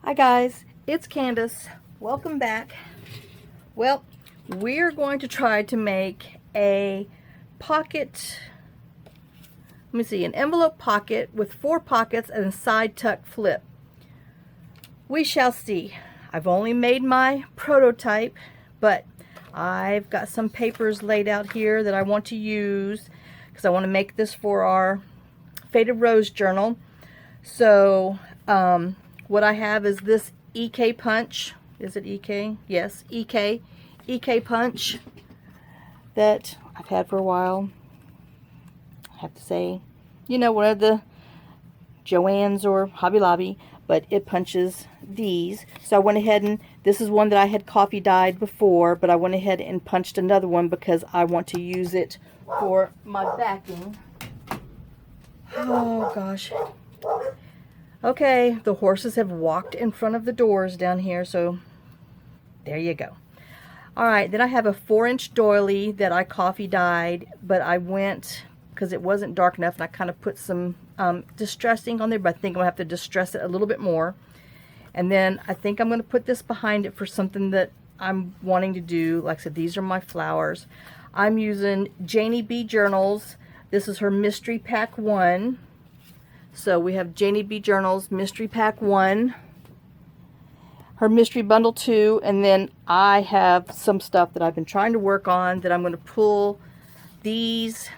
Hi guys, it's Candace. Welcome back. Well, we're going to try to make a pocket, let me see, an envelope pocket with 4 pockets and a side tuck flip. We shall see. I've only made my prototype, but I've got some papers laid out here that I want to use because I want to make this for our Faded Rose journal. So, what I have is this EK punch. Is it EK? Yes, EK punch that I've had for a while. I have to say, you know, one of the Joann's or Hobby Lobby, but it punches these. So I went ahead and, this is one that I had coffee dyed before, but I went ahead and punched another one because I want to use it for my backing. Oh gosh. Okay, the horses have walked in front of the doors down here, so there you go. Alright, then I have a 4-inch doily that I coffee dyed, but I went, because it wasn't dark enough, and I kind of put some distress ink on there, but I think I'm going to have to distress it a little bit more. And then I think I'm going to put this behind it for something that I'm wanting to do. Like I said, these are my flowers. I'm using Janeybjournals. This is her Mystery Pack 1. So we have Janeybjournals Mystery Pack 1, her Mystery Bundle 2, and then I have some stuff that I've been trying to work on that I'm going to pull these.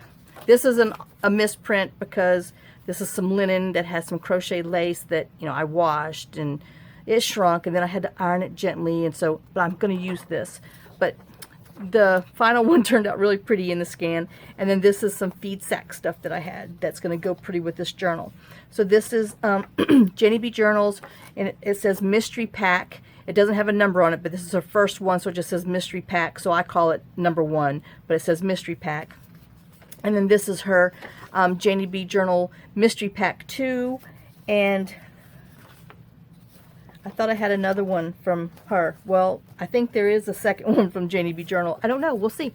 This is a misprint because this is some linen that has some crochet lace that, you know, I washed and it shrunk, and then I had to iron it gently, and so, but I'm going to use this. But the final one turned out really pretty in the scan. And then this is some feed sack stuff that I had that's going to go pretty with this journal. So this is Janeybjournals, and it says Mystery Pack. It doesn't have a number on it, but this is her first one, so it just says Mystery Pack, so I call it number 1, but it says Mystery Pack. And then this is her Janeybjournal Mystery Pack 2, and I thought I had another one from her. Well, I think there is a second one from Janeybjournal. I don't know. We'll see.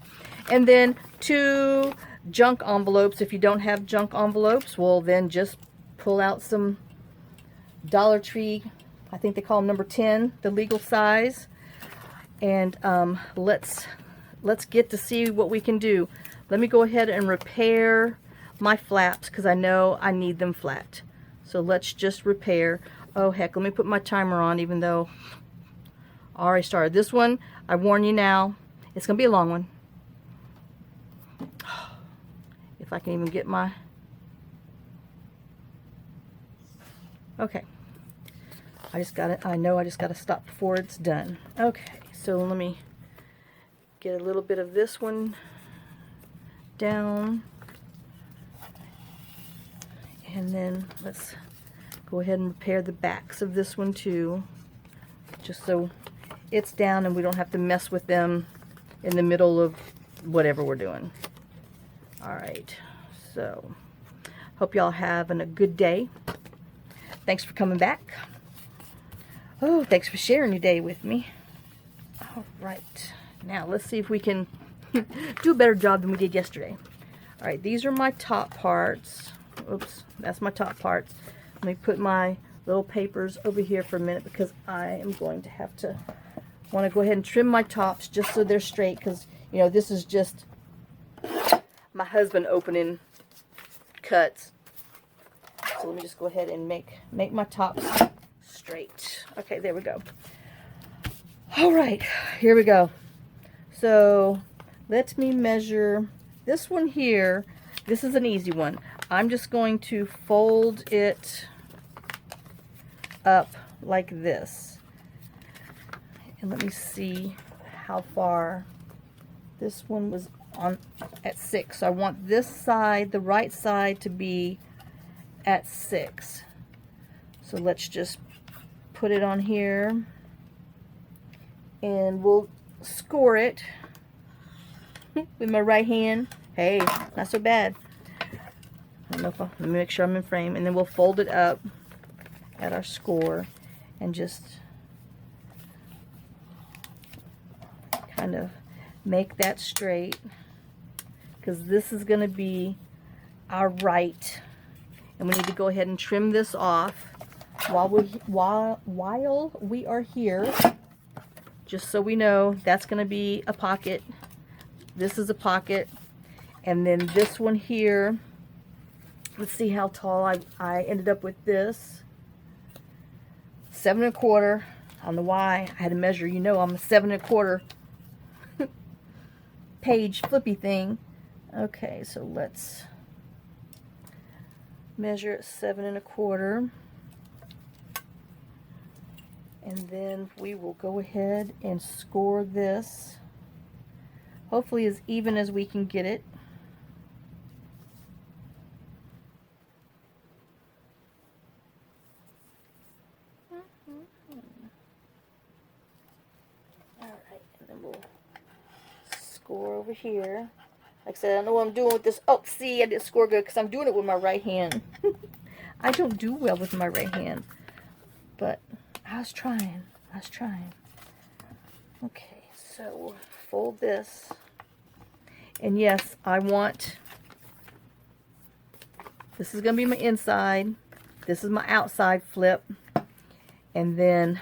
And then 2 junk envelopes. If you don't have junk envelopes, well, then just pull out some Dollar Tree. I think they call them number 10, the legal size. And let's get to see what we can do. Let me go ahead and repair my flaps because I know I need them flat. So let's just repair. Oh heck, let me put my timer on, even though I already started. This one, I warn you now, it's going to be a long one. If I can even get my... Okay. I know I just got to stop before it's done. Okay, so let me get a little bit of this one down. And then let's go ahead and repair the backs of this one too, just so it's down and we don't have to mess with them in the middle of whatever we're doing. Alright, so hope y'all having a good day. Thanks for coming back. Oh, thanks for sharing your day with me. Alright, now let's see if we can do a better job than we did yesterday. Alright, these are my top parts. Oops, that's my top parts. Let me put my little papers over here for a minute because I am going to have to want to go ahead and trim my tops just so they're straight, because, you know, this is just my husband opening cuts. So let me just go ahead and make my tops straight. Okay, there we go. All right, here we go. So let me measure this one here. This is an easy one. I'm just going to fold it up like this. And let me see how far. This one was on at 6. So I want this side, the right side, to be at 6. So let's just put it on here and we'll score it with my right hand. Hey, not so bad. I don't know if let me make sure I'm in frame, and then we'll fold it up at our score and just kind of make that straight, because this is going to be our right, and we need to go ahead and trim this off while we are here, just so we know, that's going to be a pocket. This is a pocket. And then this one here, let's see how tall I ended up with this. 7 1/4 on the Y. I had to measure, you know, I'm a 7 1/4 page flippy thing. Okay, so let's measure it 7 1/4. And then we will go ahead and score this, hopefully as even as we can get it. Alright, and then we'll score over here. Like I said, I don't know what I'm doing with this. Oh, see, I didn't score good because I'm doing it with my right hand. I don't do well with my right hand, but I was trying. Okay, so we'll fold this. And yes, I want, this is going to be my inside. This is my outside flip. And then,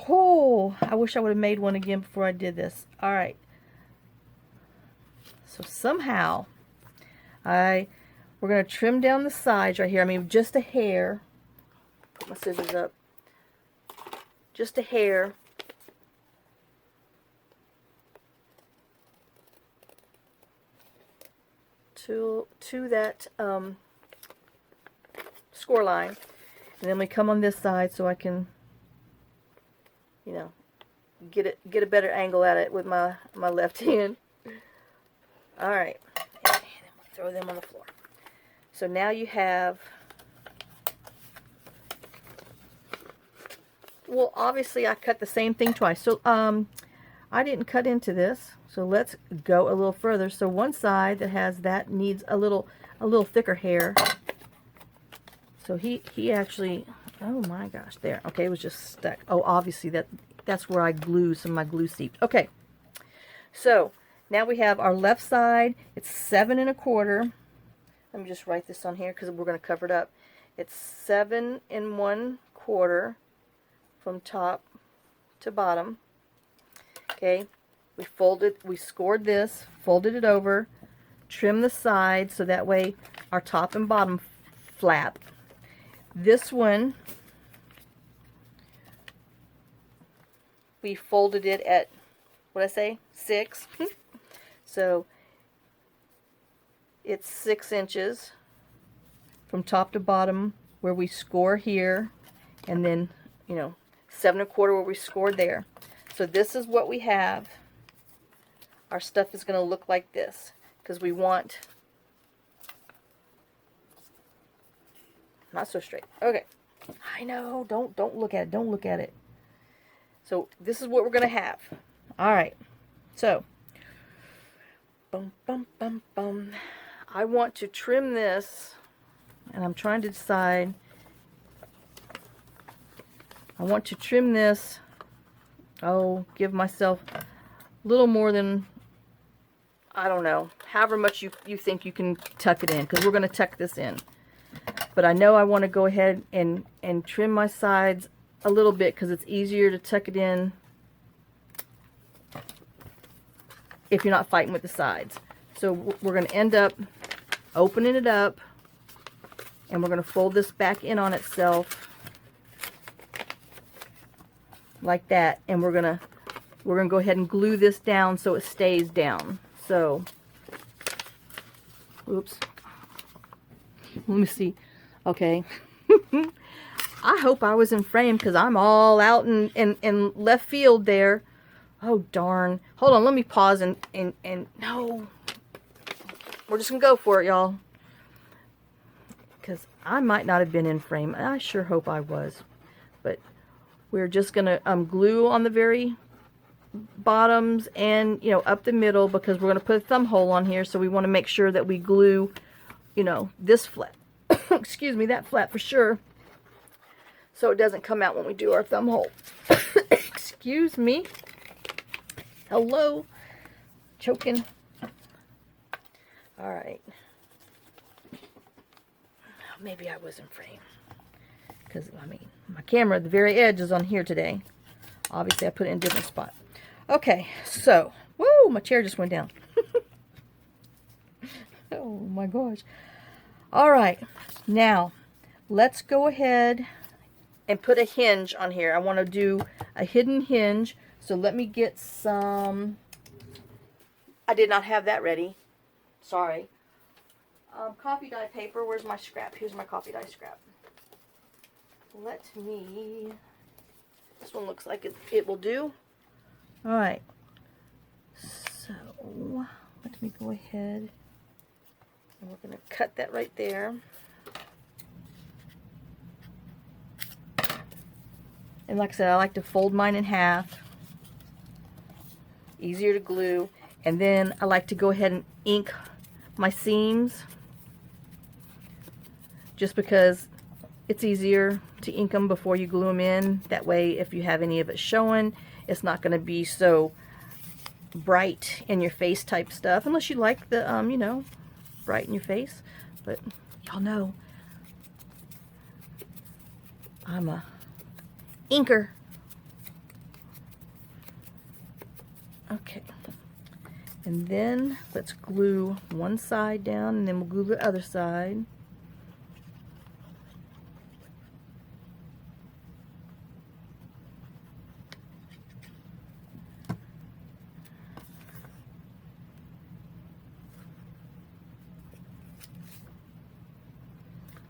oh, I wish I would have made one again before I did this. All right. So somehow, we're going to trim down the sides right here. I mean, just a hair. Put my scissors up. Just a hair. To that score line. And then we come on this side so I can, you know, get a better angle at it with my left hand. All right, and then we'll throw them on the floor. So now you have, well, obviously I cut the same thing twice. So I didn't cut into this. So let's go a little further. So one side that has that needs a little thicker hair. So he actually, oh my gosh, there. Okay, it was just stuck. Oh, obviously that's where I glue some of my glue seeped. Okay, so now we have our left side. It's 7 1/4. Let me just write this on here because we're going to cover it up. It's 7 1/4 from top to bottom. Okay, we scored this, folded it over, trim the sides so that way our top and bottom flap. This one, we folded it at, what did I say, 6. So it's 6 inches from top to bottom where we score here, and then, you know, 7 1/4 where we scored there. So this is what we have. Our stuff is going to look like this because we want, not so straight. Okay, I know. Don't look at it. Don't look at it. So this is what we're going to have. All right. So, bum bum bum bum. I want to trim this, and I'm trying to decide. I want to trim this. Oh, give myself a little more than, I don't know, however much you think you can tuck it in, because we're going to tuck this in. But I know I want to go ahead and trim my sides a little bit because it's easier to tuck it in if you're not fighting with the sides. So we're going to end up opening it up, and we're going to fold this back in on itself like that, and we're gonna go ahead and glue this down so it stays down. So, oops, let me see. Okay. I hope I was in frame because I'm all out in left field there. Oh darn. Hold on, let me pause and no, we're just gonna go for it, y'all, because I might not have been in frame. I sure hope I was, but we're just gonna glue on the very bottoms and, you know, up the middle, because we're gonna put a thumb hole on here, so we want to make sure that we glue, you know, this flap excuse me, that flap for sure, so it doesn't come out when we do our thumb hole. Excuse me. Hello. Choking. All right. Maybe I was in frame. because, I mean, my camera, the very edge is on here today. Obviously, I put it in a different spot. Okay, so, whoa, my chair just went down. Oh my gosh. All right, now let's go ahead and put a hinge on here. I want to do a hidden hinge, so let me get some. I did not have that ready. Sorry. Coffee dye paper. Where's my scrap? Here's my coffee dye scrap. Let me. This one looks like it will do. All right. So let me go ahead. And we're going to cut that right there. And like I said, I like to fold mine in half. Easier to glue. And then I like to go ahead and ink my seams. Just because it's easier to ink them before you glue them in. That way, if you have any of it showing, it's not going to be so bright in your face type stuff. Unless you like the, you know, bright in your face, but y'all know I'm a inker. Okay, and then let's glue one side down, and then we'll glue the other side.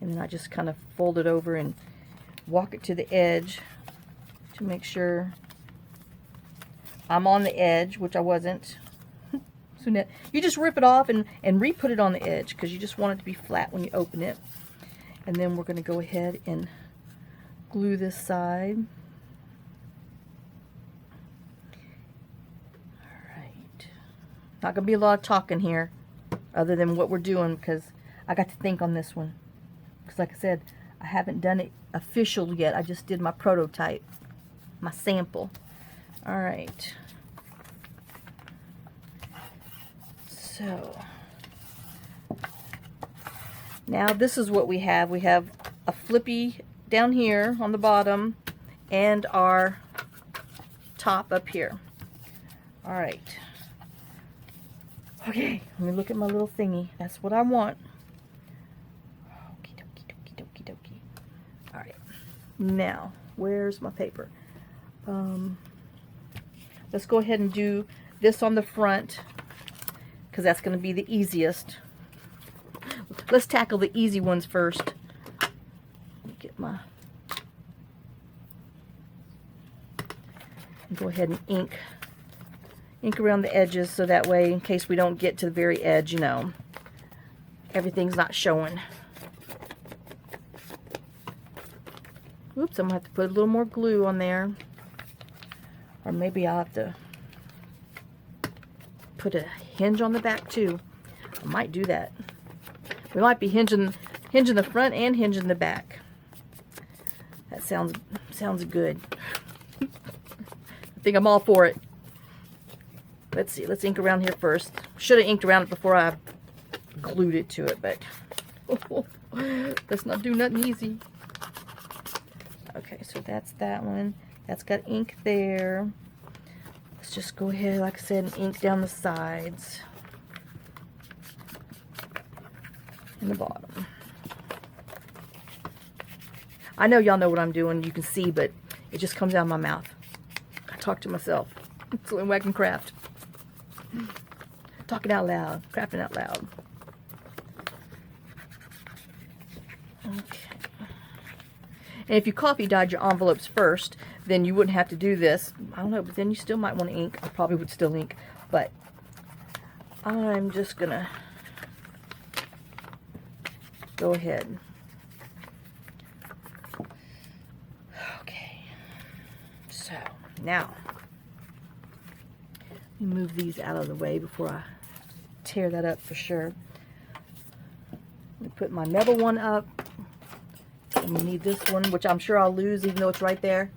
And then I just kind of fold it over and walk it to the edge to make sure I'm on the edge, which I wasn't. So now you just rip it off and re-put it on the edge because you just want it to be flat when you open it. And then we're going to go ahead and glue this side. Alright. Not going to be a lot of talking here other than what we're doing because I got to think on this one. Because like I said, I haven't done it official yet. I just did my prototype, my sample. Alright. So, now this is what we have. We have a flippy down here on the bottom and our top up here. Alright. Okay, let me look at my little thingy. That's what I want. Alright, now, where's my paper? Let's go ahead and do this on the front, because that's going to be the easiest. Let's tackle the easy ones first. Let me get my... Go ahead and ink around the edges, so that way, in case we don't get to the very edge, you know, everything's not showing. Oops, I'm going to have to put a little more glue on there. Or maybe I'll have to put a hinge on the back too. I might do that. We might be hinging the front and hinging the back. That sounds good. I think I'm all for it. Let's see, let's ink around here first. Should have inked around it before I glued it to it, but let's not do nothing easy. Okay, so that's that one. That's got ink there. Let's just go ahead, like I said, and ink down the sides and the bottom. I know y'all know what I'm doing. You can see, but it just comes out of my mouth. I talk to myself. It's like Wack and Craft. Talking out loud, crafting out loud. Okay. And if you coffee dyed your envelopes first, then you wouldn't have to do this. I don't know, but then you still might want to ink. I probably would still ink, but I'm just gonna go ahead. Okay. So now, let me move these out of the way before I tear that up for sure. Let me put my metal one up. And we need this one, which I'm sure I'll lose even though it's right there.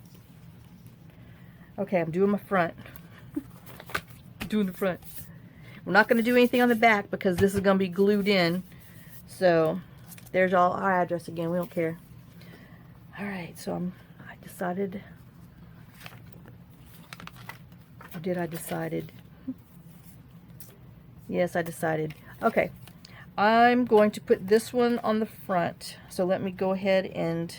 Okay, I'm doing my front. Doing the front. We're not going to do anything on the back because this is going to be glued in. So, there's all our address again. We don't care. Alright, so I decided, or did I decided? Yes, I decided. Okay, I'm going to put this one on the front. So let me go ahead and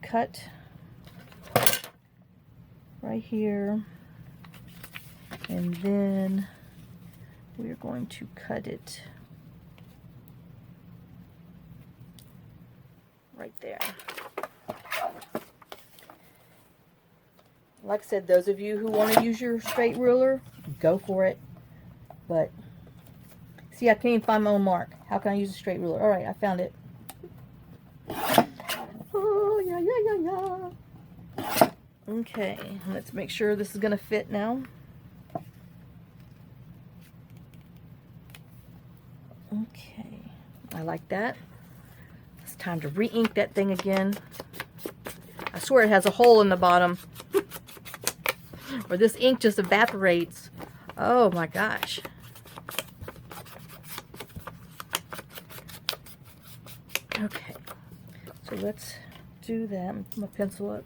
cut right here. And then we're going to cut it right there. Like I said, those of you who want to use your straight ruler, go for it. But, see, I can't even find my own mark. How can I use a straight ruler? Alright, I found it. Oh, yeah, yeah, yeah, yeah. Okay, let's make sure this is going to fit now. Okay, I like that. It's time to re-ink that thing again. I swear it has a hole in the bottom. Or this ink just evaporates. Oh my gosh. Okay, so let's do that. Put my pencil up.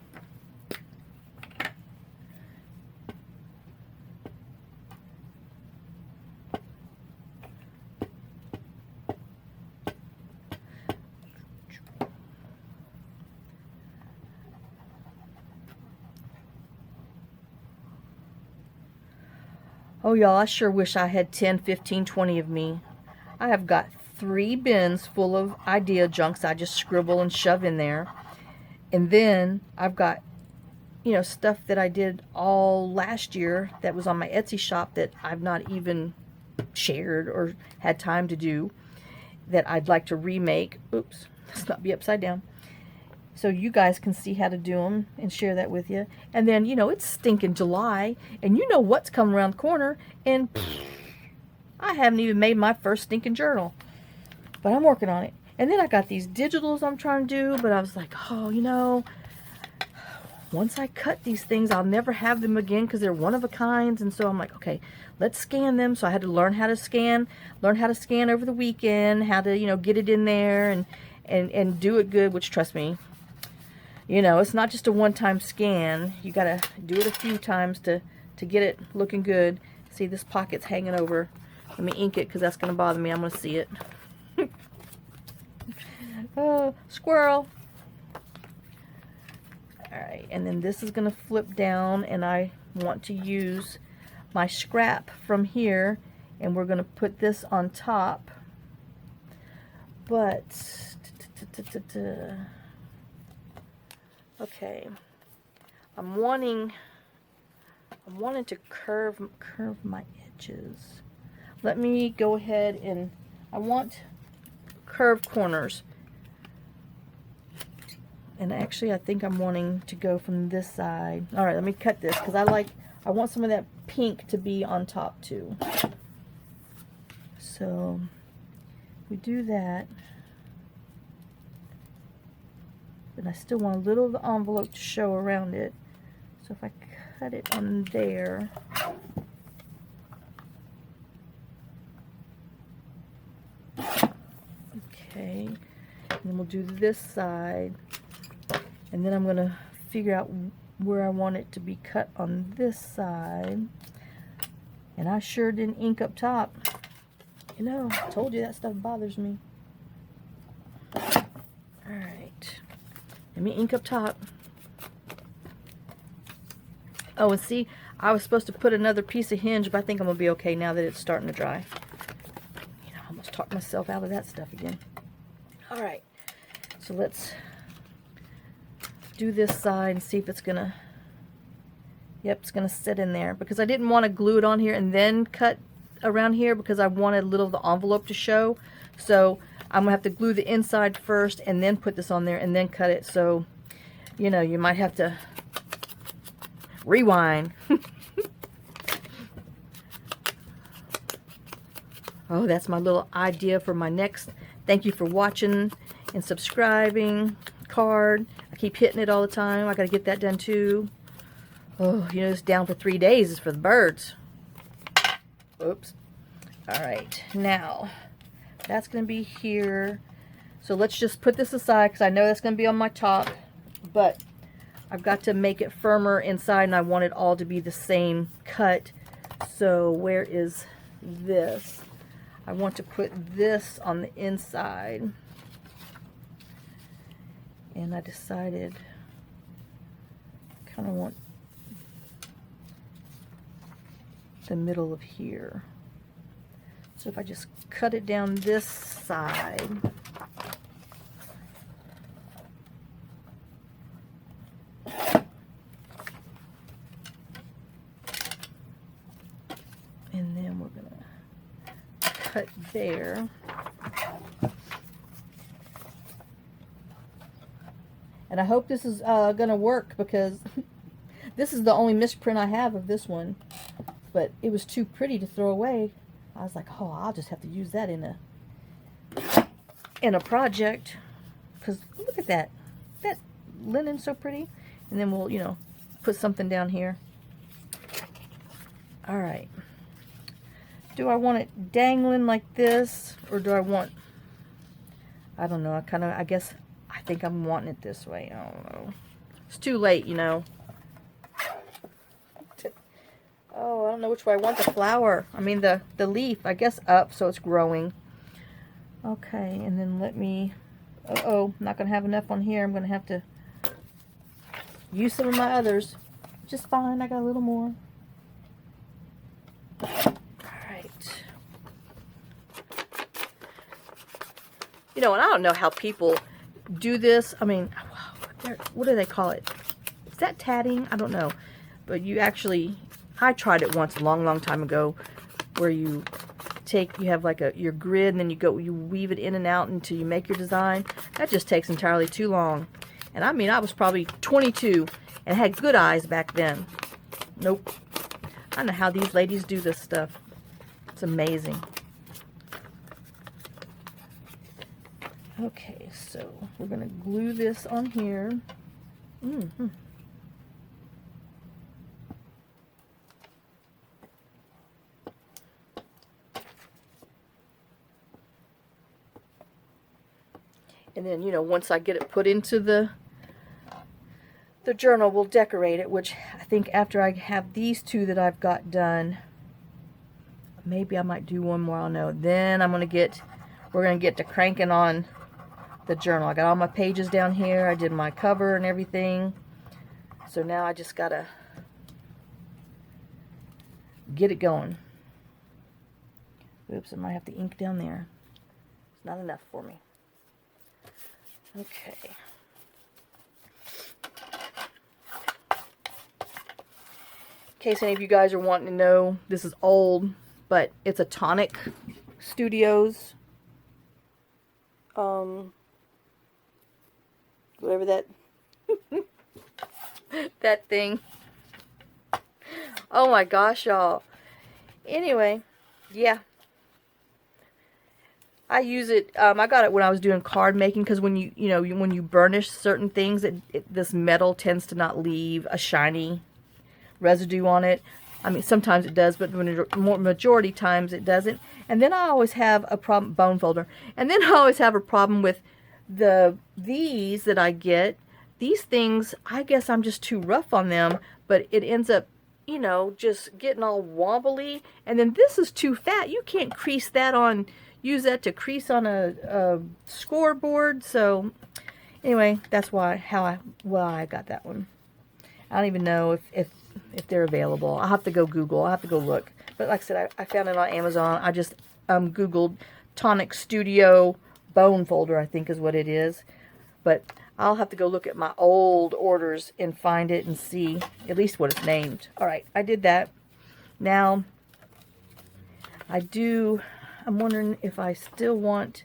Oh, y'all, I sure wish I had 10, 15, 20 of me. I have got 3 bins full of idea junks I just scribble and shove in there. And then I've got, you know, stuff that I did all last year that was on my Etsy shop that I've not even shared or had time to do, that I'd like to remake. Oops, let's not be upside down. So you guys can see how to do them and share that with you. And then, you know, it's stinking July, and you know what's coming around the corner, and I haven't even made my first stinking journal. But I'm working on it. And then I got these digitals I'm trying to do, but I was like, oh, you know, once I cut these things, I'll never have them again because they're one of a kinds. And so I'm like, okay, let's scan them. So I had to learn how to scan over the weekend, how to, you know, get it in there and do it good, which, trust me, you know, it's not just a one-time scan. You gotta do it a few times to get it looking good. See, this pocket's hanging over. Let me ink it because that's gonna bother me. I'm gonna see it. Oh, squirrel. Alright, and then this is gonna flip down, and I want to use my scrap from here, and we're gonna put this on top. But okay, I'm wanting to curve my edges. Let me go ahead and I want curved corners. And actually, I think I'm wanting to go from this side. All right, let me cut this because I want some of that pink to be on top too. So we do that. But I still want a little of the envelope to show around it. So if I cut it on there, okay, and then we'll do this side, and then I'm going to figure out where I want it to be cut on this side. And I sure didn't ink up top. You know, I told you that stuff bothers me. Alright. Let me ink up top. Oh, and see, I was supposed to put another piece of hinge, but I think I'm going to be okay now that it's starting to dry. You know, I almost talked myself out of that stuff again. Alright, so let's do this side and see if it's going to, yep, it's going to sit in there. Because I didn't want to glue it on here and then cut around here because I wanted a little of the envelope to show. So I'm going to have to glue the inside first and then put this on there and then cut it. So, you know, you might have to rewind. Oh, that's my little idea for my next thank you for watching and subscribing card. I keep hitting it all the time. I got to get that done too. Oh, you know, it's down for 3 days. It's for the birds. Oops. All right. Now, that's going to be here. So let's just put this aside because I know that's going to be on my top, but I've got to make it firmer inside, and I want it all to be the same cut. So where is this? I want to put this on the inside. And I decided I kind of want the middle of here. So if I just cut it down this side, and then we're gonna cut there. And I hope this is gonna work, because this is the only misprint I have of this one, but it was too pretty to throw away. I was like, oh, I'll just have to use that in a project, because look at that linen's so pretty. And then we'll, you know, put something down here. All right, do I want it dangling like this, or do I want, I don't know, I guess I think I'm wanting it this way. I don't know, it's too late, you know. Oh, I don't know which way I want the flower. I mean the leaf, I guess up, so it's growing. Okay, and then let me, uh-oh, I'm not going to have enough on here. I'm going to have to use some of my others. Just fine, I got a little more. Alright. You know, and I don't know how people do this. I mean, what do they call it? Is that tatting? I don't know. But you actually, I tried it once a long time ago, where you have like your grid, and then you weave it in and out until you make your design. That just takes entirely too long. And I mean, I was probably 22 and had good eyes back then. Nope. I don't know how these ladies do this stuff. It's amazing. Okay, so we're going to glue this on here. Mm-hmm. And then, you know, once I get it put into the journal, we'll decorate it, which I think after I have these two that I've got done, maybe I might do one more, I don't know. Then we're going to get to cranking on the journal. I got all my pages down here. I did my cover and everything. So now I just got to get it going. Oops, I might have the ink down there. It's not enough for me. Okay. In case any of you guys are wanting to know, this is old, but it's a Tonic Studios. Whatever that that thing. Oh my gosh, y'all. Anyway, yeah. I use it, I got it when I was doing card making, because when when you burnish certain things, this metal tends to not leave a shiny residue on it. I mean, sometimes it does, but majority times it doesn't. And then I always have a problem, bone folder. And then I always have a problem with these that I get. These things, I guess I'm just too rough on them, but it ends up, you know, just getting all wobbly. And then this is too fat. You can't crease that on, use that to crease on a scoreboard. So anyway, that's why I got that one. I don't even know if they're available. I'll have to go Google. I'll have to go look. But like I said, I found it on Amazon. I just Googled Tonic Studio bone folder, I think is what it is. But I'll have to go look at my old orders and find it and see at least what it's named. Alright, I did that. Now, I'm wondering if I still want,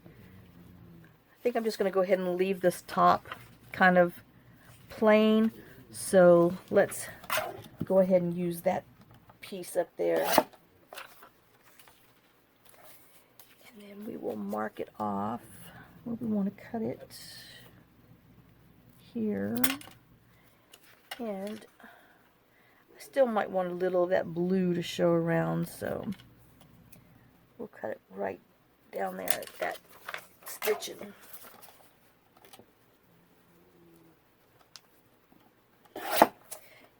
I think I'm just going to go ahead and leave this top kind of plain. So let's go ahead and use that piece up there. And then we will mark it off where we want to cut it here. And I still might want a little of that blue to show around, so we'll cut it right down there at that stitching.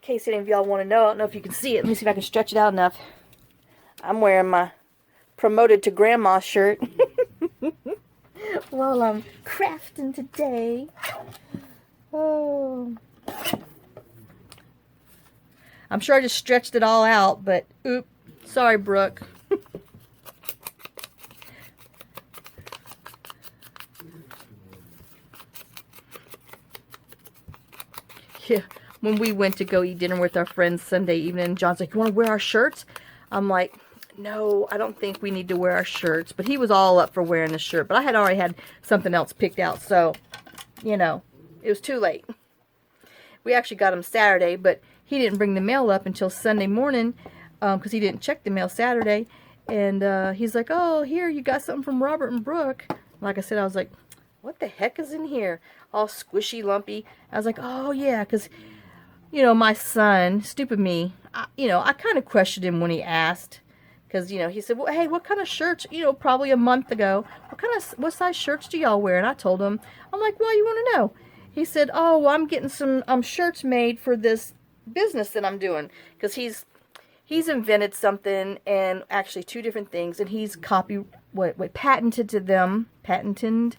case any of y'all want to know, I don't know if you can see it. Let me see if I can stretch it out enough. I'm wearing my promoted to grandma shirt while I'm crafting today. Oh. I'm sure I just stretched it all out, but oops. Sorry, Brooke. Yeah, when we went to go eat dinner with our friends Sunday evening, John's like, you want to wear our shirts? I'm like, no, I don't think we need to wear our shirts. But he was all up for wearing the shirt. But I had already had something else picked out. So, you know, it was too late. We actually got him Saturday, but he didn't bring the mail up until Sunday morning because he didn't check the mail Saturday. And he's like, oh, here, you got something from Robert and Brooke. Like I said, I was like, what the heck is in here? All squishy, lumpy. I was like, oh, yeah, because, you know, my son, stupid me, I kind of questioned him when he asked. Because, you know, he said, well, hey, what kind of shirts, you know, probably a month ago, what size shirts do y'all wear? And I told him, I'm like, why you want to know? He said, oh, well, I'm getting some shirts made for this business that I'm doing. Because he's invented something, and actually two different things, and he's patented to them, patented,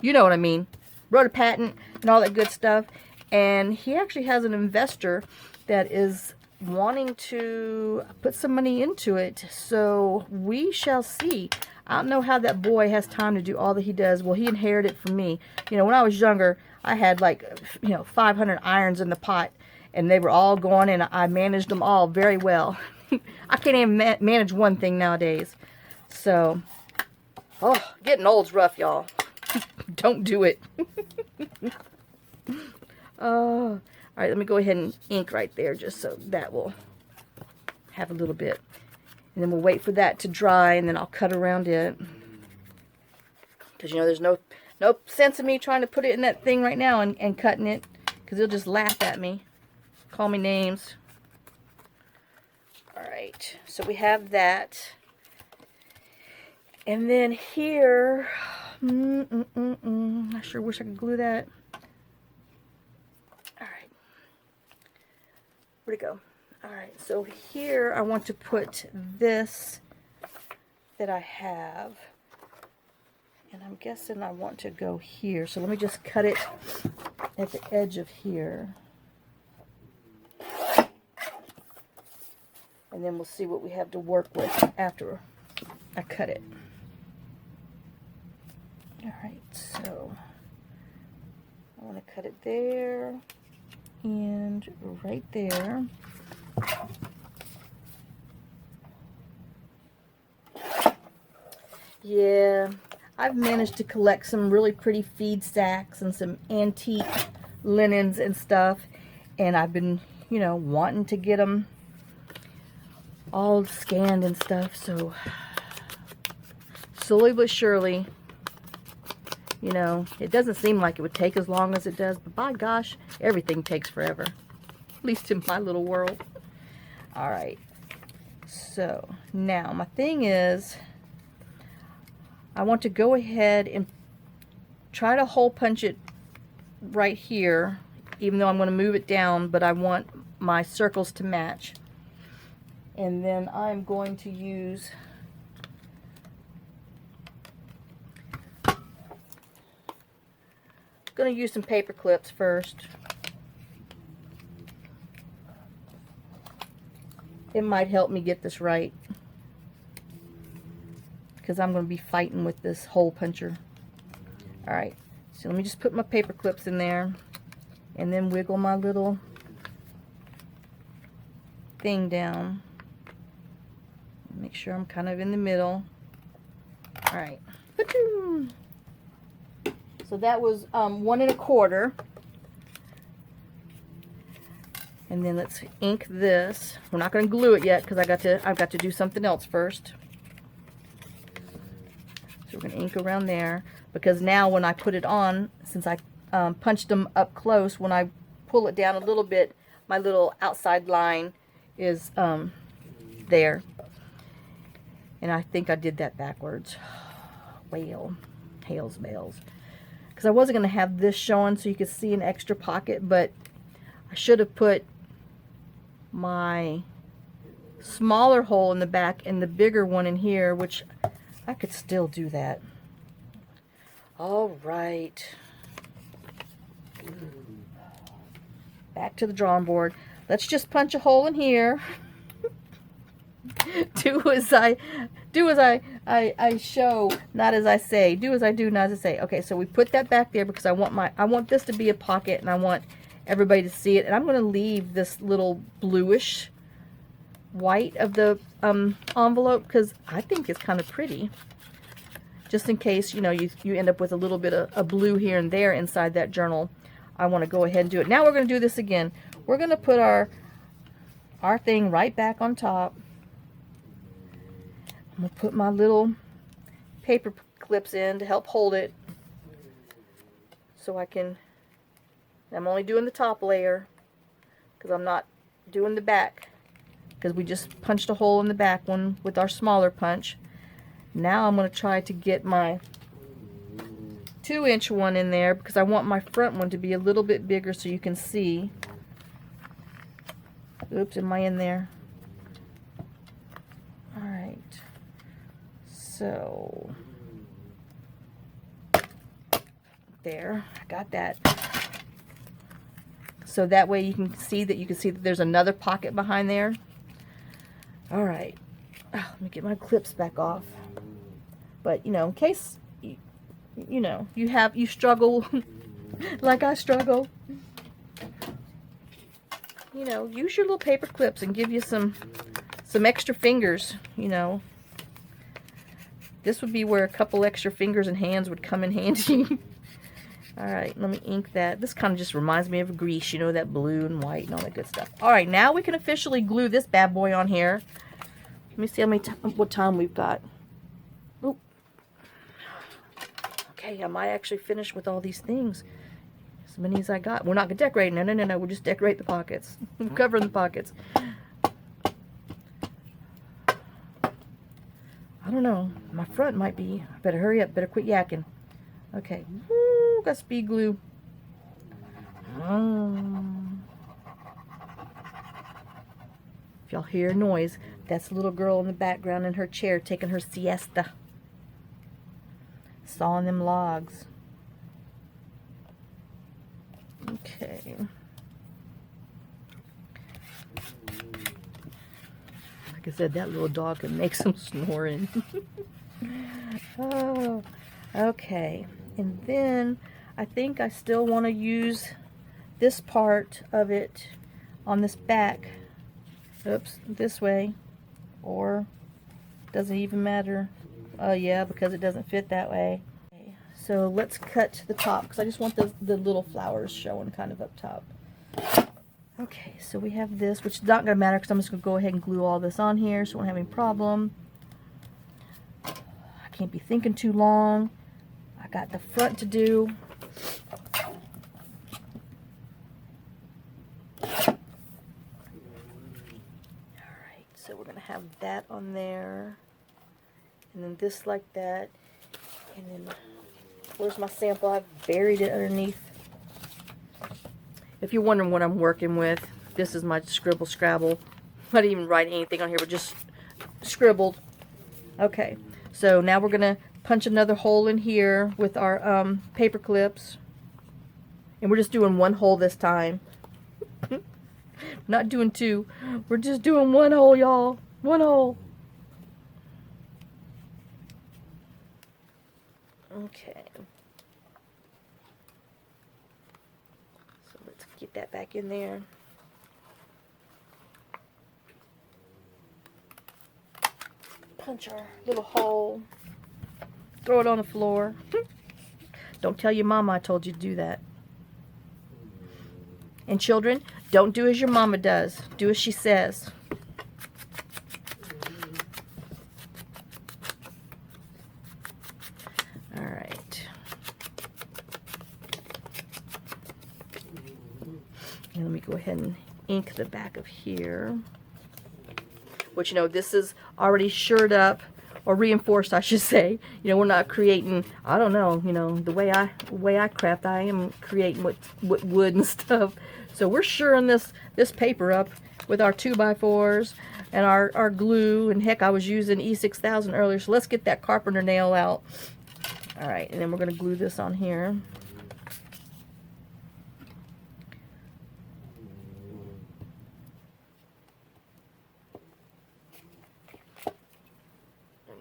you know what I mean, wrote a patent and all that good stuff, and he actually has an investor that is wanting to put some money into it, so we shall see. I don't know how that boy has time to do all that he does. Well, he inherited it from me. You know, when I was younger, I had like, 500 irons in the pot, and they were all going, and I managed them all very well. I can't even manage one thing nowadays. So, oh, getting old's rough, y'all. Don't do it. Oh, all right, let me go ahead and ink right there just so that will have a little bit. And then we'll wait for that to dry, and then I'll cut around it. Because, there's no sense of me trying to put it in that thing right now and cutting it, because he'll just laugh at me. Call me names. Alright, so we have that. And then here, I sure wish I could glue that. Alright, where'd it go? Alright, so here I want to put this that I have. And I'm guessing I want to go here. So let me just cut it at the edge of here. And then we'll see what we have to work with after I cut it. Alright, so I want to cut it there and right there. Yeah, I've managed to collect some really pretty feed sacks and some antique linens and stuff. And I've been, wanting to get them all scanned and stuff, so slowly but surely, it doesn't seem like it would take as long as it does, but by gosh, everything takes forever, at least in my little world. Alright, so now my thing is, I want to go ahead and try to hole punch it right here, even though I'm going to move it down, but I want my circles to match. And then I'm going to use some paper clips first. It might help me get this right, because I'm going to be fighting with this hole puncher. Alright, so let me just put my paper clips in there and then wiggle my little thing down. Make sure I'm kind of in the middle. Alright. So that was 1 1/4. And then let's ink this. We're not going to glue it yet because I've got to do something else first. So we're going to ink around there, because now when I put it on, since I punched them up close, when I pull it down a little bit, my little outside line is there. And I think I did that backwards. Hails bells. Because I wasn't going to have this showing so you could see an extra pocket, but I should have put my smaller hole in the back and the bigger one in here, which I could still do that. All right. Back to the drawing board. Let's just punch a hole in here. do as I show, not as I say. Do as I do, not as I say. Okay, so we put that back there because I want this to be a pocket, and I want everybody to see it. And I'm going to leave this little bluish white of the envelope because I think it's kind of pretty. Just in case, you know, you end up with a little bit of blue here and there inside that journal. I want to go ahead and do it. Now we're going to do this again. We're going to put our thing right back on top. I'm going to put my little paper clips in to help hold it. So I'm only doing the top layer because I'm not doing the back, because we just punched a hole in the back one with our smaller punch. Now I'm going to try to get my 2-inch one in there because I want my front one to be a little bit bigger so you can see. Oops, am I in there? Alright. So, there. I got that. So that way you can see that there's another pocket behind there. Alright. Let me get my clips back off. But, you know, in case, you know, you struggle like I struggle, you know, use your little paper clips and give you some extra fingers, you know. This would be where a couple extra fingers and hands would come in handy. Alright, let me ink that. This kind of just reminds me of grease, you know, that blue and white and all that good stuff. Alright, now we can officially glue this bad boy on here. Let me see what time we've got. Oop. Okay, I might actually finish with all these things. As many as I got. We're not going to decorate. No. We'll just decorate the pockets. We're covering the pockets. I don't know. My front might be. I better hurry up. Better quit yakking. Okay. Woo, got speed glue. If y'all hear a noise, that's the little girl in the background in her chair taking her siesta. Sawing them logs. Okay. Like I said, that little dog can make some snoring. Oh, okay. And then I think I still want to use this part of it on this back. Oops, this way. Or doesn't even matter. Oh yeah, because it doesn't fit that way. Okay, so let's cut to the top because I just want the little flowers showing kind of up top. Okay, so we have this, which is not going to matter because I'm just going to go ahead and glue all this on here so I won't have any problem. I can't be thinking too long. I got the front to do. Alright, so we're going to have that on there. And then this like that. And then, where's my sample? I've buried it underneath. If you're wondering what I'm working with, this is my scribble scrabble. I didn't even write anything on here, but just scribbled. Okay, so now we're going to punch another hole in here with our paper clips. And we're just doing one hole this time. Not doing two. We're just doing one hole, y'all. One hole. Okay. So let's get that back in there. Punch our little hole. Throw it on the floor. Don't tell your mama I told you to do that. And children, don't do as your mama does. Do as she says. Alright. And let me go ahead and ink the back of here. Which, you know, this is already shirred up or reinforced, I should say. You know, we're not creating, I don't know, you know, the way I craft, I am creating with wood and stuff. So we're shoring this paper up with our 2x4s and our glue, and heck, I was using E6000 earlier, so let's get that carpenter nail out. All right, and then we're going to glue this on here.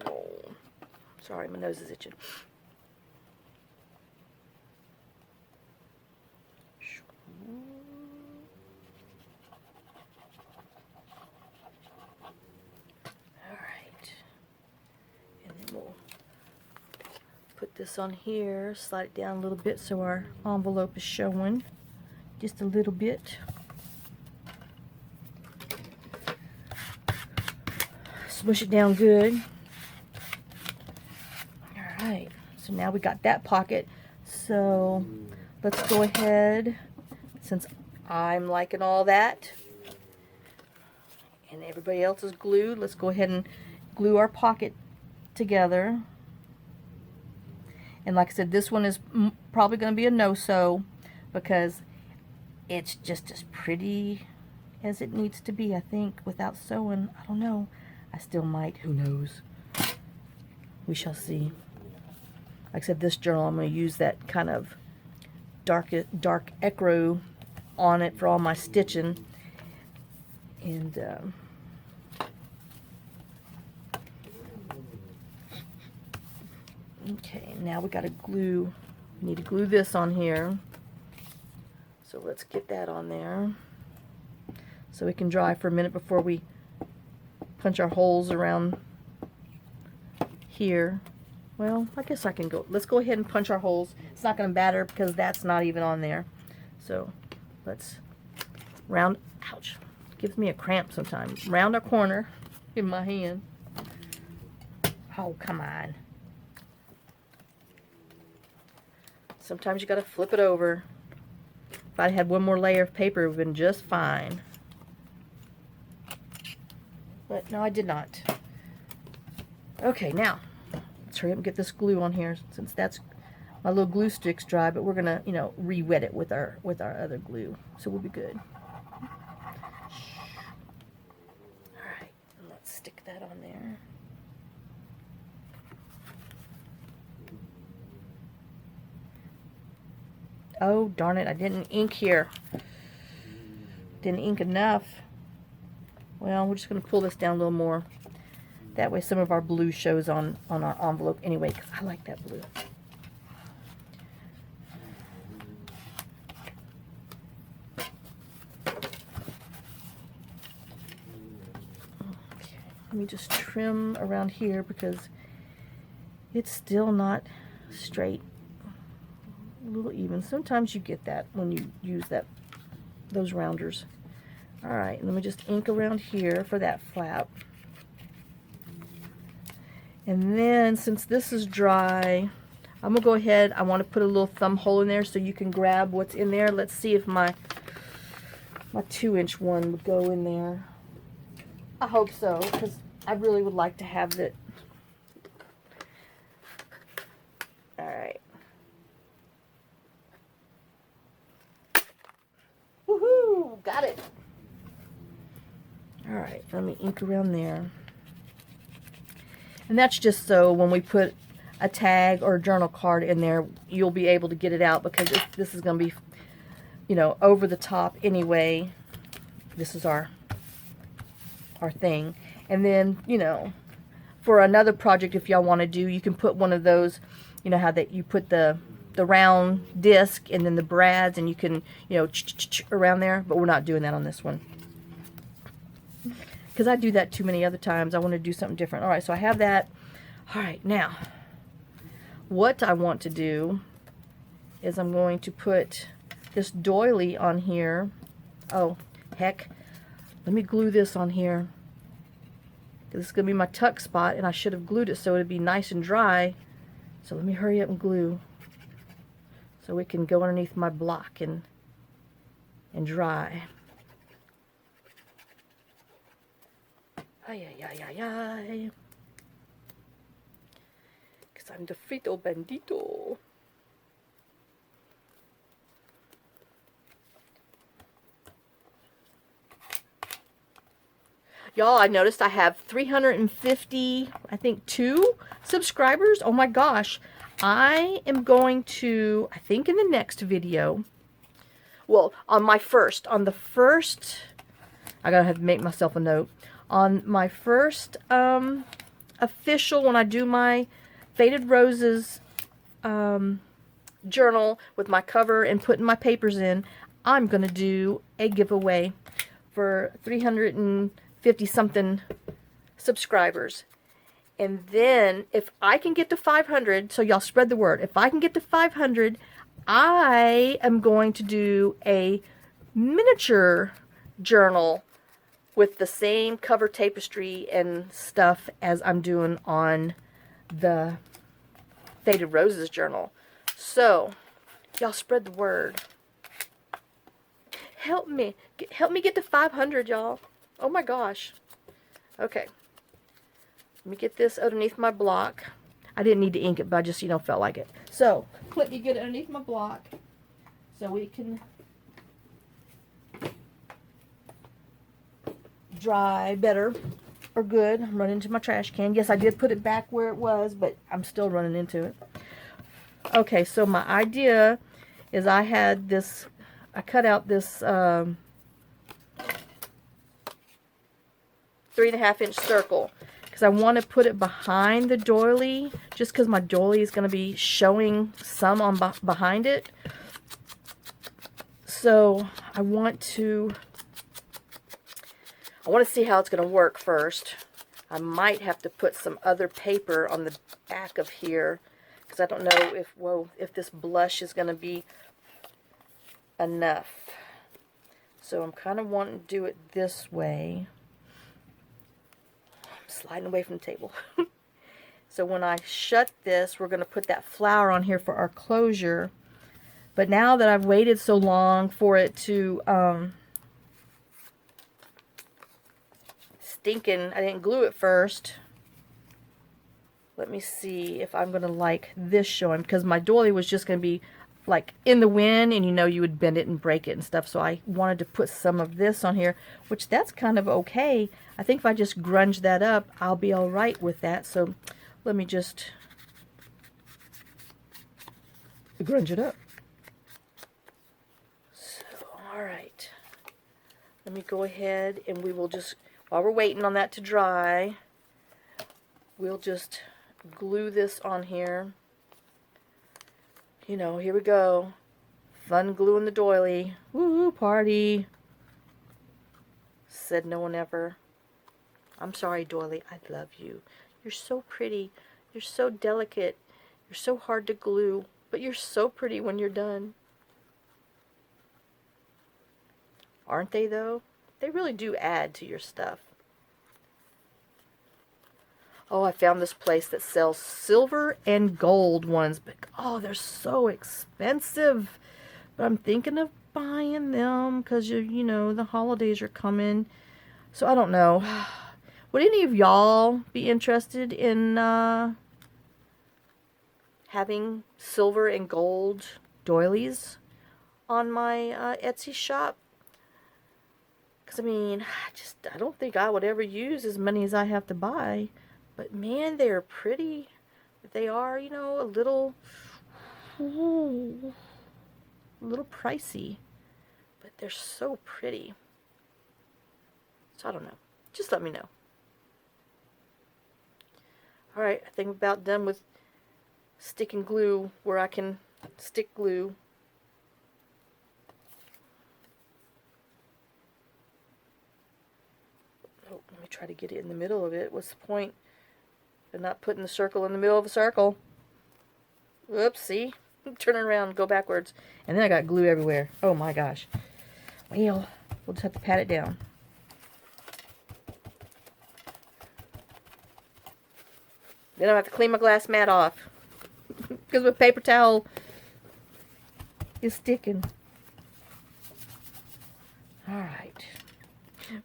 Oh, sorry, my nose is itching. Put this on here, slide it down a little bit so our envelope is showing just a little bit. Smush it down good. Alright, so now we got that pocket. So let's go ahead, since I'm liking all that and everybody else is glued, let's go ahead and glue our pocket together. And like I said, this one is probably going to be a no-sew because it's just as pretty as it needs to be, I think, without sewing. I don't know. I still might. Who knows? We shall see. Like I said, this journal, I'm going to use that kind of dark ecru on it for all my stitching. And okay, now we got to glue. We need to glue this on here. So let's get that on there so it can dry for a minute before we punch our holes around here. Well, I guess I can go. Let's go ahead and punch our holes. It's not going to matter because that's not even on there. So let's round. Ouch! Gives me a cramp sometimes. Round a corner in my hand. Oh, come on. Sometimes you got to flip it over. If I had one more layer of paper, it would have been just fine. But no, I did not. Okay, now let's hurry up and get this glue on here, since that's my little glue stick's dry. But we're gonna, you know, re-wet it with our other glue, so we'll be good. All right, and let's stick that on there. Oh, darn it, I didn't ink here. Didn't ink enough. Well, we're just going to pull this down a little more. That way some of our blue shows on our envelope anyway, because I like that blue. Okay, let me just trim around here because it's still not straight. A little even. Sometimes you get that when you use those rounders. Alright, let me just ink around here for that flap. And then, since this is dry, I'm going to go ahead, I want to put a little thumb hole in there so you can grab what's in there. Let's see if my 2-inch one would go in there. I hope so, because I really would like to have it. Alright. Woohoo! Got it! Alright, let me ink around there. And that's just so when we put a tag or a journal card in there, you'll be able to get it out, because this is going to be, you know, over the top anyway. This is our thing. And then, you know, for another project, if y'all want to do, you can put one of those, you know, how that you put the round disc and then the brads, and you can, you know, around there. But we're not doing that on this one, because I do that too many other times. I want to do something different. Alright, so I have that. Alright, now, what I want to do is I'm going to put this doily on here. Oh, heck. Let me glue this on here. This is going to be my tuck spot, and I should have glued it so it would be nice and dry. So let me hurry up and glue so it can go underneath my block and dry. Ay, ay, ay, ay, ay. I'm the Frito Bandito. Y'all, I noticed I have 350, I think 2 subscribers. Oh my gosh. I am going to, I think in the next video, well, on the first, I gotta have to make myself a note. On my first official, when I do my Faded Roses journal with my cover and putting my papers in, I'm gonna do a giveaway for 350 something subscribers. And then if I can get to 500, so y'all spread the word, if I can get to 500, I am going to do a miniature journal with the same cover tapestry and stuff as I'm doing on the Faded Roses journal. So y'all spread the word. Help me get to 500, y'all. Oh my gosh. Okay. Let me get this underneath my block. I didn't need to ink it, but I just, felt like it. So, let me get it underneath my block so we can dry better or good. I'm running into my trash can. Yes, I did put it back where it was, but I'm still running into it. Okay, so my idea is I cut out this 3.5-inch circle because I want to put it behind the doily, just because my doily is going to be showing some on behind it. So I want to see how it's going to work first. I might have to put some other paper on the back of here because I don't know if this blush is going to be enough. So I'm kind of wanting to do it this way. I'm sliding away from the table. So when I shut this, we're going to put that flower on here for our closure. But now that I've waited so long for it to I didn't glue it first. Let me see if I'm going to like this showing, because my doily was just going to be like in the wind, and you would bend it and break it and stuff. So I wanted to put some of this on here, which that's kind of okay. I think if I just grunge that up, I'll be all right with that. So let me just grunge it up. So, all right. Let me go ahead and we will just, while we're waiting on that to dry, we'll just glue this on here. Here we go. Fun gluing the doily. Woo, party. Said no one ever. I'm sorry, doily. I love you. You're so pretty. You're so delicate. You're so hard to glue. But you're so pretty when you're done. Aren't they, though? They really do add to your stuff. Oh, I found this place that sells silver and gold ones, but oh, they're so expensive. But I'm thinking of buying them because the holidays are coming. So I don't know. Would any of y'all be interested in having silver and gold doilies on my Etsy shop? Because I don't think I would ever use as many as I have to buy. But man, they're pretty. They are, a little pricey. But they're so pretty. So I don't know. Just let me know. Alright, I think I'm about done with sticking glue where I can stick glue. Oh, let me try to get it in the middle of it. What's the point? And not putting the circle in the middle of a circle. Oops, see? Turn it around, go backwards. And then I got glue everywhere. Oh my gosh. Well, we'll just have to pat it down. Then I have to clean my glass mat off. Because my paper towel is sticking. Alright.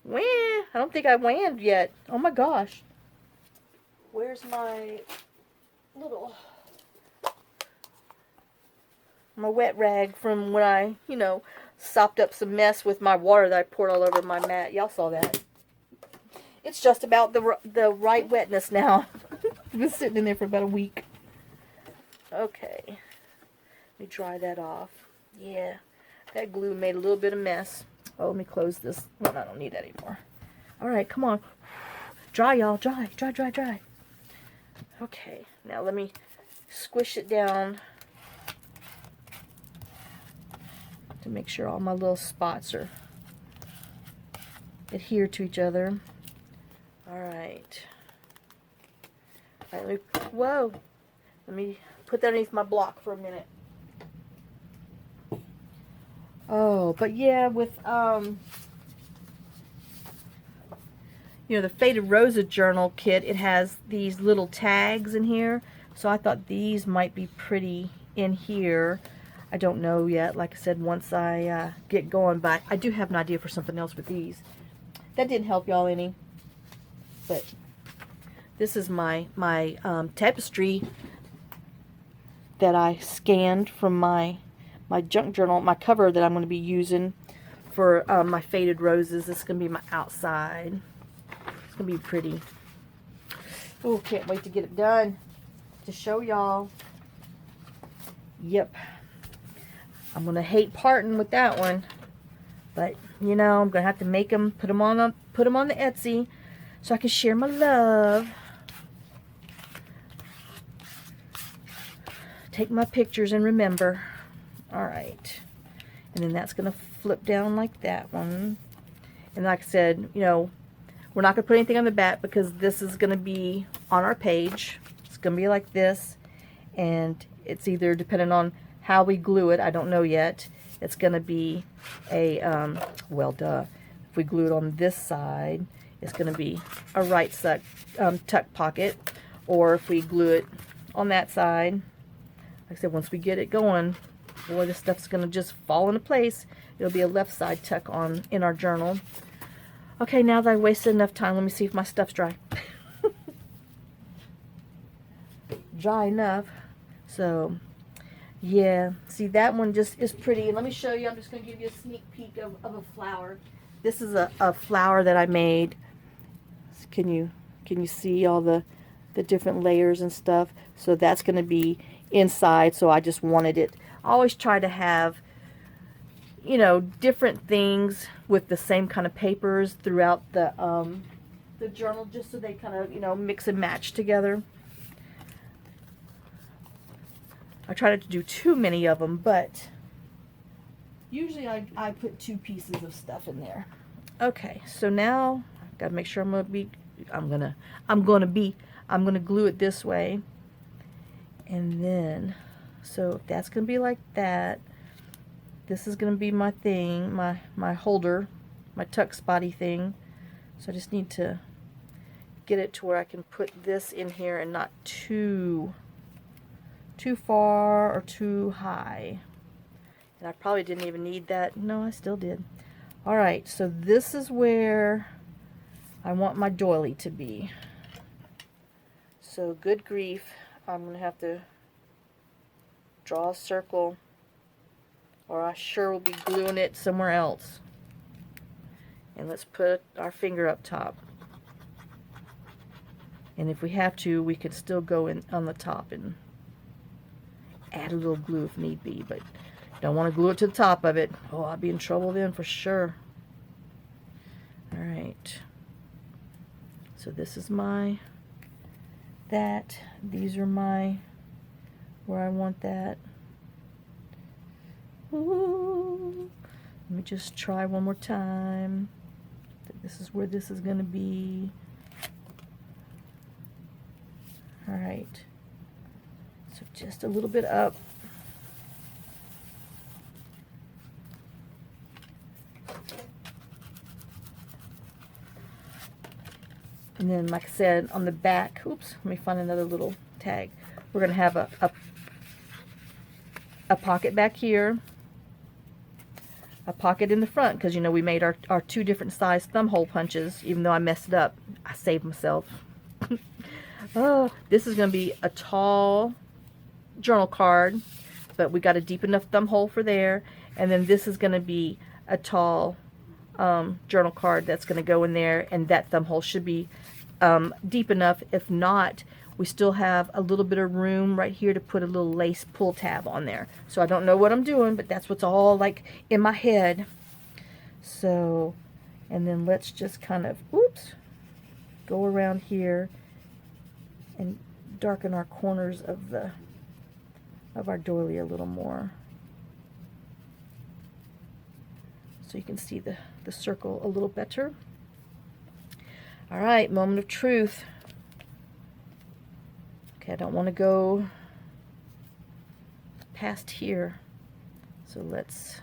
Wah! I don't think I wanned yet. Oh my gosh. Where's my little My wet rag from when I, sopped up some mess with my water that I poured all over my mat. Y'all saw that. It's just about the right wetness now. It's been sitting in there for about a week. Okay. Let me dry that off. Yeah. That glue made a little bit of mess. Oh, let me close this. Well, I don't need that anymore. Alright, come on. Dry, y'all. Dry, dry, dry, dry. Okay. Now let me squish it down to make sure all my little spots are adhere to each other. Alright. Alright, whoa. Let me put that underneath my block for a minute. Oh, but yeah, with, the Faded Roses journal kit, it has these little tags in here. So I thought these might be pretty in here. I don't know yet. Like I said, once I get going. But I do have an idea for something else with these. That didn't help y'all any. But this is my tapestry that I scanned from my junk journal, my cover that I'm going to be using for my Faded Roses. This is going to be my outside. It's going to be pretty. Oh, can't wait to get it done to show y'all. Yep. I'm going to hate parting with that one. But, I'm going to have to make them, put them on the Etsy so I can share my love. Take my pictures and remember. Alright. And then that's going to flip down like that one. And like I said, we're not going to put anything on the back because this is going to be on our page. It's going to be like this. And it's either depending on how we glue it. I don't know yet. It's going to be a, if we glue it on this side, it's going to be a right tuck pocket. Or if we glue it on that side, like I said, once we get it going, boy, this stuff's going to just fall into place. It'll be a left side tuck on in our journal. Okay, now that I wasted enough time, let me see if my stuff's dry. Dry enough. So, yeah. See, that one just is pretty. Let me show you. I'm just going to give you a sneak peek of a flower. This is a flower that I made. Can you see all the different layers and stuff? So that's going to be inside. So I just wanted it. I always try to have different things with the same kind of papers throughout the journal, just so they kind of, mix and match together. I try not to do too many of them, but usually I put 2 pieces of stuff in there. Okay, so now I've got to make sure I'm gonna glue it this way, and then so that's gonna be like that. This is going to be my thing, my holder, my tuck spotty thing. So I just need to get it to where I can put this in here and not too far or too high. And I probably didn't even need that. No, I still did. Alright, so this is where I want my doily to be. So good grief, I'm going to have to draw a circle, or I sure will be gluing it somewhere else. And let's put our finger up top. And if we have to, we could still go in on the top and add a little glue if need be, but don't want to glue it to the top of it. Oh, I'll be in trouble then for sure. Alright. So this is that. These are where I want that. Ooh. Let me just try one more time. This is where this is going to be. Alright. So just a little bit up. And then, like I said, on the back, oops, let me find another little tag. We're going to have a pocket back here. A pocket in the front, because we made our 2 different size thumb hole punches. Even though I messed it up, I saved myself. Oh, this is going to be a tall journal card but we got a deep enough thumb hole for there. And then this is going to be a tall journal card that's going to go in there, and that thumb hole should be deep enough. If not, we still have a little bit of room right here to put a little lace pull tab on there. So I don't know what I'm doing, but that's what's all like in my head. So, and then let's just kind of, oops, go around here and darken our corners of our doily a little more, so you can see the circle a little better. All right, moment of truth. Okay, I don't want to go past here, so let's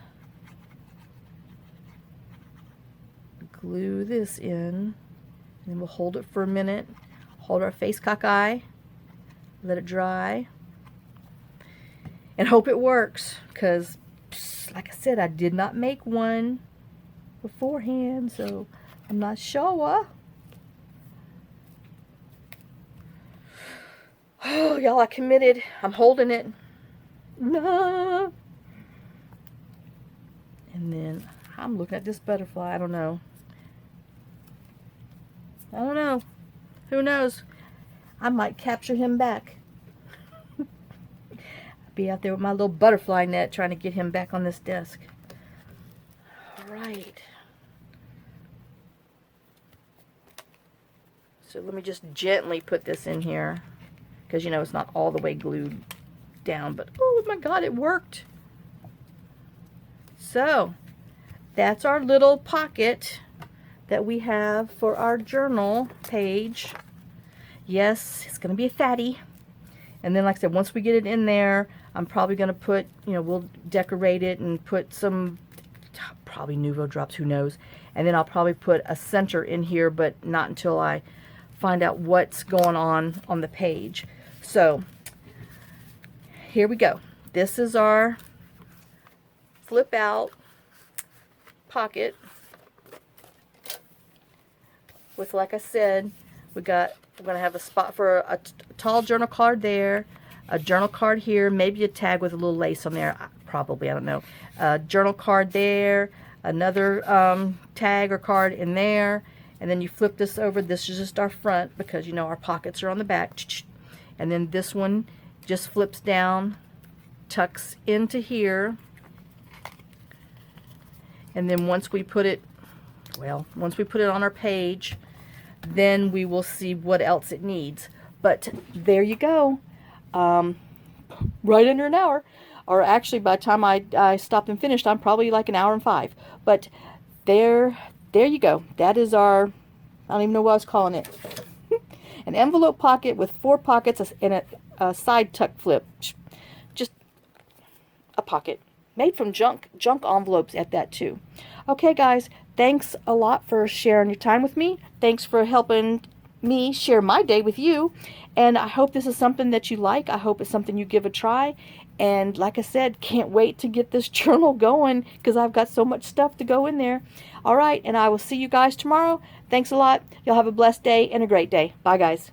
glue this in, and then we'll hold it for a minute, hold our face cock eye, let it dry, and hope it works, because like I said, I did not make one beforehand, so I'm not sure. Oh, y'all, I committed. I'm holding it. No. And then I'm looking at this butterfly. I don't know. Who knows? I might capture him back. Be out there with my little butterfly net trying to get him back on this desk. All right. So let me just gently put this in here, because you know it's not all the way glued down, but oh my God, it worked. So that's our little pocket that we have for our journal page. Yes, it's gonna be a fatty. And then, like I said, once we get it in there, I'm probably going to put, you know, we'll decorate it and put some, probably Nuvo drops, who knows. And then I'll probably put a center in here, but not until I find out what's going on the page. So, here we go. This is our flip out pocket with, like I said, we're going to have a spot for a tall journal card there, a journal card here, maybe a tag with a little lace on there, probably, I don't know. A journal card there, another tag or card in there, and then you flip this over. This is just our front, because you know our pockets are on the back. And then this one just flips down, tucks into here, and then once we put it on our page, then we will see what else it needs. But there you go. Right under an hour. Or actually, by the time I stopped and finished, I'm probably like an hour and 5. But there you go. That is our, I don't even know what I was calling it. An envelope pocket with 4 pockets and a side tuck flip. Just a pocket. Made from junk envelopes at that too. Okay, guys. Thanks a lot for sharing your time with me. Thanks for helping me share my day with you. And I hope this is something that you like. I hope it's something you give a try. And like I said, can't wait to get this journal going, because I've got so much stuff to go in there. All right, and I will see you guys tomorrow. Thanks a lot. Y'all have a blessed day and a great day. Bye, guys.